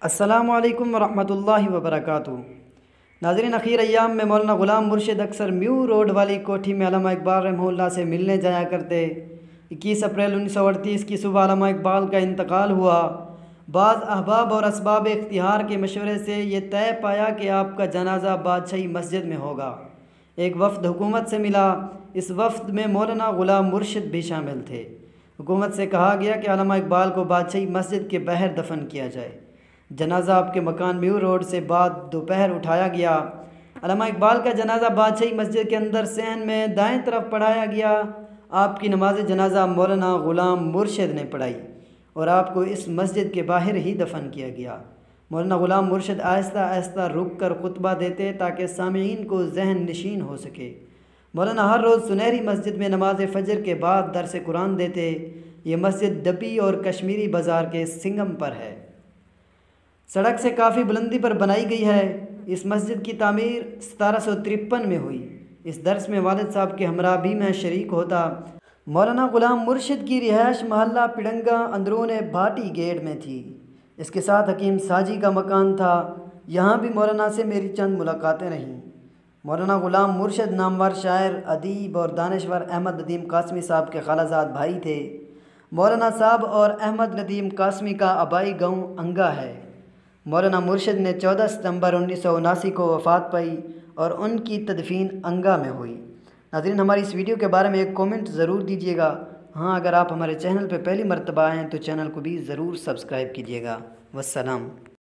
السلام علیکم ورحمۃ اللہ وبرکاتہ۔ ناظرین، اخیر ایام میں مولانا غلام مرشد اکثر میو روڈ والی کوٹھی میں علامہ اقبال رحمہ اللہ سے ملنے جایا کرتے۔ 21 اپریل 1938 کی صبح علامہ اقبال کا انتقال ہوا۔ بعض احباب اور اسباب اختیار کے مشورے سے یہ طے پایا کہ آپ کا جنازہ بادشاہی مسجد میں ہوگا۔ ایک وفد حکومت سے ملا۔ اس وفد میں مولانا غلام مرشد بھی شامل تھے۔ حکومت سے کہا گیا کہ علامہ اقبال کو بادشاہی مسجد کے باہر دفن کیا جائے۔ جنازہ آپ کے مکان میو روڈ سے بعد دوپہر اٹھایا گیا۔ علامہ اقبال کا جنازہ بادشاہی مسجد کے اندر صحن میں دائیں طرف پڑھایا گیا۔ آپ کی نماز جنازہ مولانا غلام مرشد نے پڑھائی اور آپ کو اس مسجد کے باہر ہی دفن کیا گیا۔ مولانا غلام مرشد آہستہ آہستہ رک کر خطبہ دیتے تاکہ سامعین کو ذہن نشین ہو سکے۔ مولانا ہر روز سنہری مسجد میں نماز فجر کے بعد درس قرآن دیتے۔ یہ مسجد ڈبی اور کشمیری بازار کے سنگم پر ہے۔ سڑک سے کافی بلندی پر بنائی گئی ہے۔ اس مسجد کی تعمیر 1753 میں ہوئی۔ اس درس میں والد صاحب کے ہمراہ بھی میں شریک ہوتا۔ مولانا غلام مرشد کی رہائش محلہ پڑنگا اندرون بھاٹی گیٹ میں تھی۔ اس کے ساتھ حکیم ساجی کا مکان تھا۔ یہاں بھی مولانا سے میری چند ملاقاتیں رہیں۔ مولانا غلام مرشد نامور شاعر، ادیب اور دانشور احمد ندیم قاسمی صاحب کے خالہ زاد بھائی تھے۔ مولانا صاحب اور احمد ندیم قاسمی کا آبائی گاؤں انگا ہے۔ مولانا مرشد نے 14 ستمبر 1979 کو وفات پائی اور ان کی تدفین انگا میں ہوئی۔ ناظرین، ہماری اس ویڈیو کے بارے میں ایک کومنٹ ضرور دیجیے گا۔ ہاں، اگر آپ ہمارے چینل پہ پہلی مرتبہ آئیں تو چینل کو بھی ضرور سبسکرائب کیجیے گا۔ والسلام۔